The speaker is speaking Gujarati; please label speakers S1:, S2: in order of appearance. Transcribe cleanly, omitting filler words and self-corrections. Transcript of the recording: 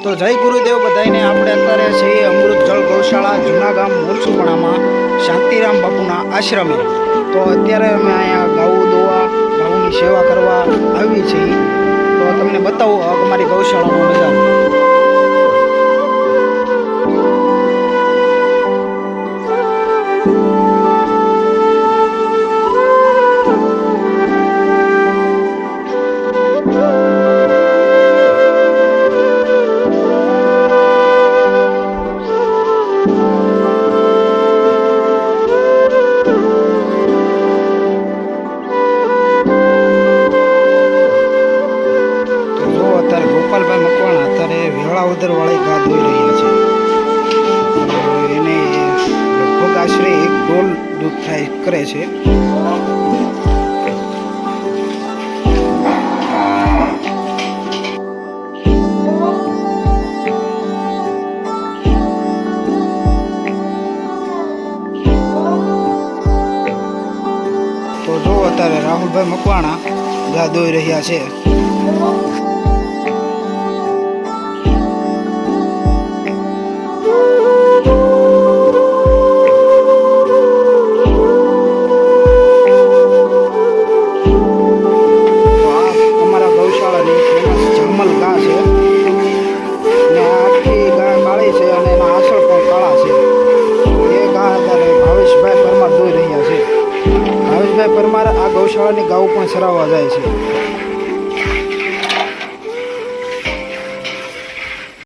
S1: તો જય ગુરુદેવ બધાને। આપણે અત્યારે છીએ અમૃત જળ ગૌશાળા જૂના ગામ મોરસુપણામાં શાંતિરામ બાપુના આશ્રમે। તો અત્યારે અમે અહીંયા ગાઉ દોવા ગાઉની સેવા કરવા આવી છીએ। તો તમને બતાવું અમારી ગૌશાળાનો નજારો। ગોપાલભાઈ મકવાણા અત્યારે વેળાવદર વાળી ગા દોઈ રહ્યા છે। એને લગભગ આશરે 1 ડોલ દૂધ થાય કરે છે। તો જો અત્યારે રાહુલભાઈ મકવાણા ગા દોઈ રહ્યા છે। પરમાર આ ગૌશાળાની ગાઉ પણ સરાવવા જાય છે।